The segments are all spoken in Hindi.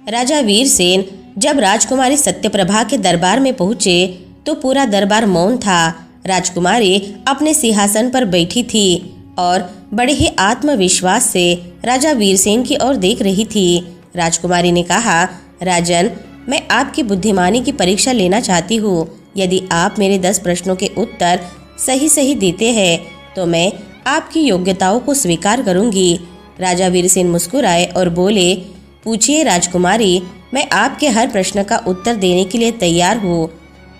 राजा वीरसेन जब राजकुमारी सत्यप्रभा के दरबार में पहुंचे तो पूरा दरबार मौन था। राजकुमारी अपने सिंहासन पर बैठी थी और बड़े ही आत्मविश्वास से राजा वीरसेन की ओर देख रही थी। राजकुमारी ने कहा, राजन, मैं आपकी बुद्धिमानी की परीक्षा लेना चाहती हूँ। यदि आप मेरे 10 प्रश्नों के उत्तर सही सही देते हैं तो मैं आपकी योग्यताओं को स्वीकार करूंगी। राजा वीरसेन मुस्कुराए और बोले, पूछिए राजकुमारी, मैं आपके हर प्रश्न का उत्तर देने के लिए तैयार हूँ।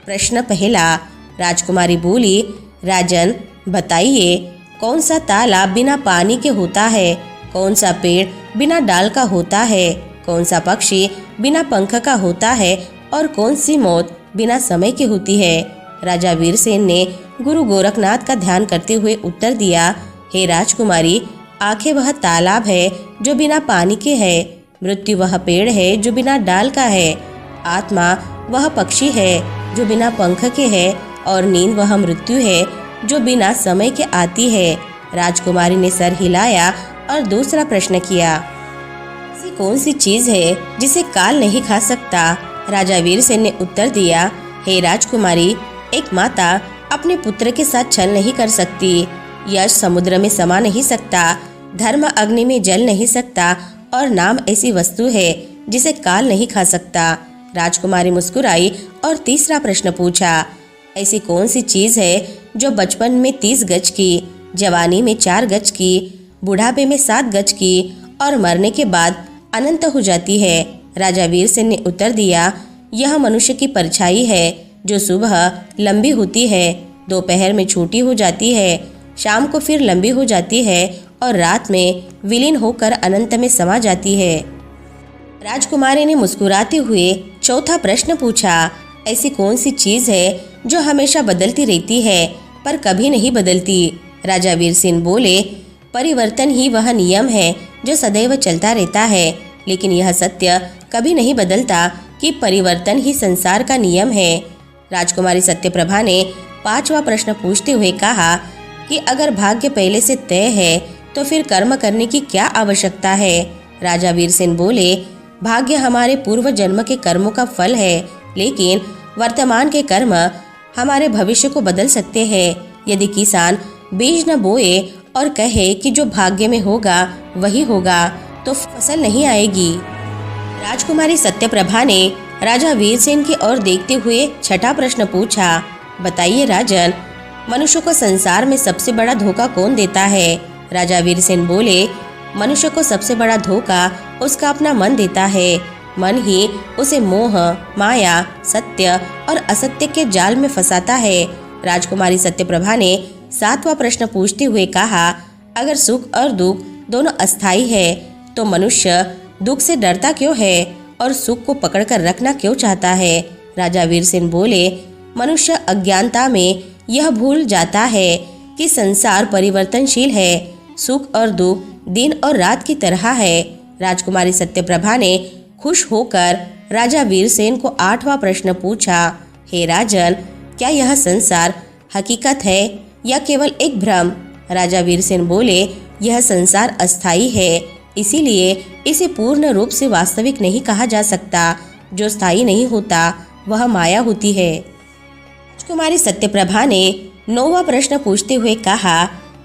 प्रश्न पहला। राजकुमारी बोली, राजन, बताइए, कौन सा तालाब बिना पानी के होता है? कौन सा पेड़ बिना डाल का होता है? कौन सा पक्षी बिना पंख का होता है? और कौन सी मौत बिना समय की होती है? राजा वीरसेन ने गुरु गोरखनाथ का ध्यान करते हुए उत्तर दिया, हे राजकुमारी, आंखें वह तालाब है जो बिना पानी के है, मृत्यु वह पेड़ है जो बिना डाल का है, आत्मा वह पक्षी है जो बिना पंख के है, और नींद वह मृत्यु है जो बिना समय के आती है। राजकुमारी ने सर हिलाया और दूसरा प्रश्न किया, ऐसी कौन सी चीज है जिसे काल नहीं खा सकता? राजा वीरसेन ने उत्तर दिया, हे राजकुमारी, एक माता अपने पुत्र के साथ छल नहीं कर सकती, यश समुद्र में समा नहीं सकता, धर्म अग्नि में जल नहीं सकता, और नाम ऐसी वस्तु है जिसे काल नहीं खा सकता। राजकुमारी मुस्कुराई और तीसरा प्रश्न पूछा, ऐसी कौन सी चीज है जो बचपन में 30 गज की, जवानी में 4 गज की, बुढ़ापे में 7 गज की और मरने के बाद अनंत हो जाती है? राजा वीरसेन ने उत्तर दिया, यह मनुष्य की परछाई है जो सुबह लंबी होती है, दोपहर में छोटी हो जाती है, शाम को फिर लंबी हो जाती है और रात में विलीन होकर अनंत में समा जाती है। राजकुमारी ने मुस्कुराते हुए चौथा प्रश्न पूछा, ऐसी कौन सी चीज है जो हमेशा बदलती रहती है पर कभी नहीं बदलती? राजा वीरसेन बोले, परिवर्तन ही वह नियम है जो सदैव चलता रहता है, लेकिन यह सत्य कभी नहीं बदलता कि परिवर्तन ही संसार का नियम है। राजकुमारी सत्यप्रभा ने 5वां प्रश्न पूछते हुए कहा कि अगर भाग्य पहले से तय है तो फिर कर्म करने की क्या आवश्यकता है? राजा वीरसेन बोले, भाग्य हमारे पूर्व जन्म के कर्मों का फल है, लेकिन वर्तमान के कर्म हमारे भविष्य को बदल सकते हैं। यदि किसान बीज न बोए और कहे कि जो भाग्य में होगा वही होगा तो फसल नहीं आएगी। राजकुमारी सत्यप्रभा ने राजा वीरसेन की ओर देखते हुए 6ठा प्रश्न पूछा, बताइए राजन, मनुष्य को संसार में सबसे बड़ा धोखा कौन देता है? राजा वीरसेन बोले, मनुष्य को सबसे बड़ा धोखा उसका अपना मन देता है। मन ही उसे मोह, माया, सत्य और असत्य के जाल में फंसाता है। राजकुमारी सत्यप्रभा ने 7वां प्रश्न पूछते हुए कहा, अगर सुख और दुख दोनों अस्थायी है तो मनुष्य दुख से डरता क्यों है और सुख को पकड़कर रखना क्यों चाहता है? राजा वीरसेन बोले, मनुष्य अज्ञानता में यह भूल जाता है कि संसार परिवर्तनशील है, सुख और दुख दिन और रात की तरह है। राजकुमारी सत्यप्रभा ने खुश होकर राजा वीरसेन को 8वां प्रश्न पूछा, हे राजन, क्या यह संसार हकीकत है या केवल एक भ्रम? राजा वीरसेन बोले, यह संसार अस्थायी है, इसीलिए इसे पूर्ण रूप से वास्तविक नहीं कहा जा सकता। जो स्थायी नहीं होता वह माया होती है। राजकुमारी सत्यप्रभा ने 9वां प्रश्न पूछते हुए कहा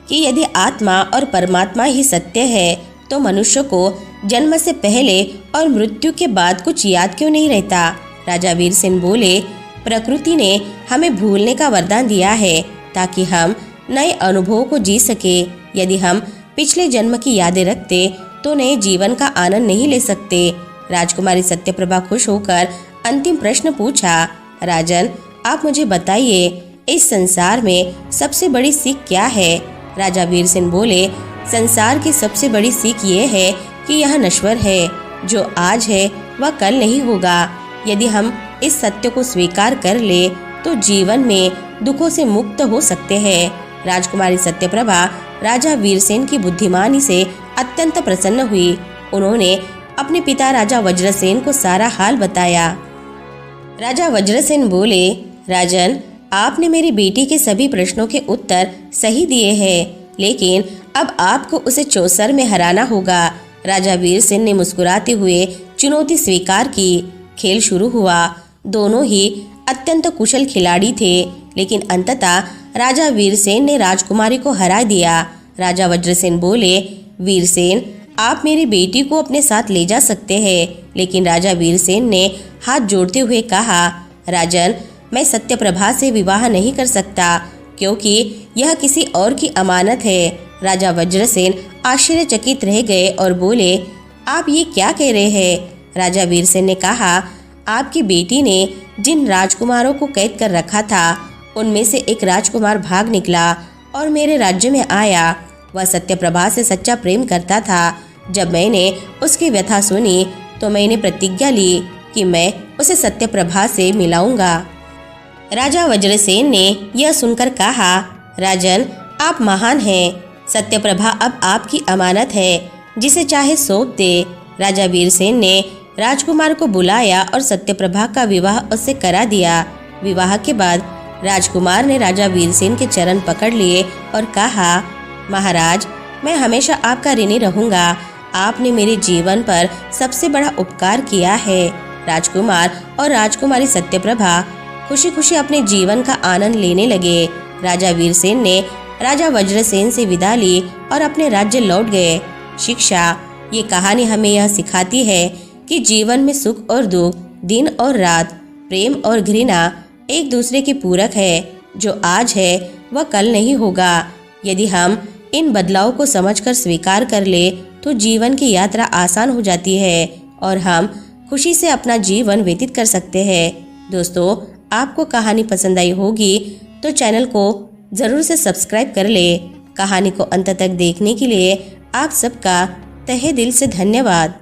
कि यदि आत्मा और परमात्मा ही सत्य है तो मनुष्य को जन्म से पहले और मृत्यु के बाद कुछ याद क्यों नहीं रहता? राजा वीरसेन बोले, प्रकृति ने हमें भूलने का वरदान दिया है ताकि हम नए अनुभवों को जी सके। यदि हम पिछले जन्म की यादें रखते तो नए जीवन का आनंद नहीं ले सकते। राजकुमारी सत्यप्रभा खुश होकर अंतिम प्रश्न पूछा, राजन, आप मुझे बताइए, इस संसार में सबसे बड़ी सीख क्या है? राजा वीरसेन बोले, संसार की सबसे बड़ी सीख ये है कि यह नश्वर है, जो आज है वह कल नहीं होगा। यदि हम इस सत्य को स्वीकार कर ले तो जीवन में दुखों से मुक्त हो सकते हैं। राजकुमारी सत्यप्रभा राजा वीरसेन की बुद्धिमानी से अत्यंत प्रसन्न हुई। उन्होंने अपने पिता राजा वज्रसेन को सारा हाल बताया। राजा वज्रसेन बोले, राजन, आपने मेरी बेटी के सभी प्रश्नों के उत्तर सही दिए हैं, लेकिन अब आपको उसे चौसर में हराना होगा। राजा वीरसेन ने मुस्कुराते हुए चुनौती स्वीकार की। खेल शुरू हुआ। दोनों ही अत्यंत कुशल खिलाड़ी थे, लेकिन अंततः राजा वीरसेन ने राजकुमारी को हरा दिया। राजा वज्रसेन बोले, वीरसेन, आप मेरी बेटी को अपने साथ ले जा सकते हैं। लेकिन राजा वीरसेन ने हाथ जोड़ते हुए कहा, राजन, मैं सत्यप्रभा से विवाह नहीं कर सकता, क्योंकि यह किसी और की अमानत है। राजा वज्रसेन आश्चर्यचकित रह गए और बोले, आप ये क्या कह रहे हैं? राजा वीरसेन ने कहा, आपकी बेटी ने जिन राजकुमारों को कैद कर रखा था, उनमें से एक राजकुमार भाग निकला और मेरे राज्य में आया। वह सत्यप्रभा से सच्चा प्रेम करता था। जब मैंने उसकी व्यथा सुनी तो मैंने प्रतिज्ञा ली कि मैं उसे सत्यप्रभा से मिलाऊंगा। राजा वज्रसेन ने यह सुनकर कहा, राजन, आप महान हैं। सत्यप्रभा अब आपकी अमानत है, जिसे चाहे सौंप दे। राजा वीरसेन ने राजकुमार को बुलाया और सत्यप्रभा का विवाह उससे करा दिया। विवाह के बाद राजकुमार ने राजा वीरसेन के चरण पकड़ लिए और कहा, महाराज, मैं हमेशा आपका ऋणी रहूंगा। आपने मेरे जीवन पर सबसे बड़ा उपकार किया है। राजकुमार और राजकुमारी सत्यप्रभा खुशी खुशी अपने जीवन का आनंद लेने लगे। राजा वीरसेन ने राजा वज्रसेन से विदा ली और अपने राज्य लौट गए। शिक्षा, ये कहानी हमें यह सिखाती है कि जीवन में सुख और दुख, दिन और रात, प्रेम और घृणा एक दूसरे के पूरक है। जो आज है वह कल नहीं होगा। यदि हम इन बदलाव को समझकर स्वीकार कर ले तो जीवन की यात्रा आसान हो जाती है और हम खुशी से अपना जीवन व्यतीत कर सकते हैं। दोस्तों, आपको कहानी पसंद आई होगी तो चैनल को ज़रूर से सब्सक्राइब कर ले। कहानी को अंत तक देखने के लिए आप सबका तहे दिल से धन्यवाद।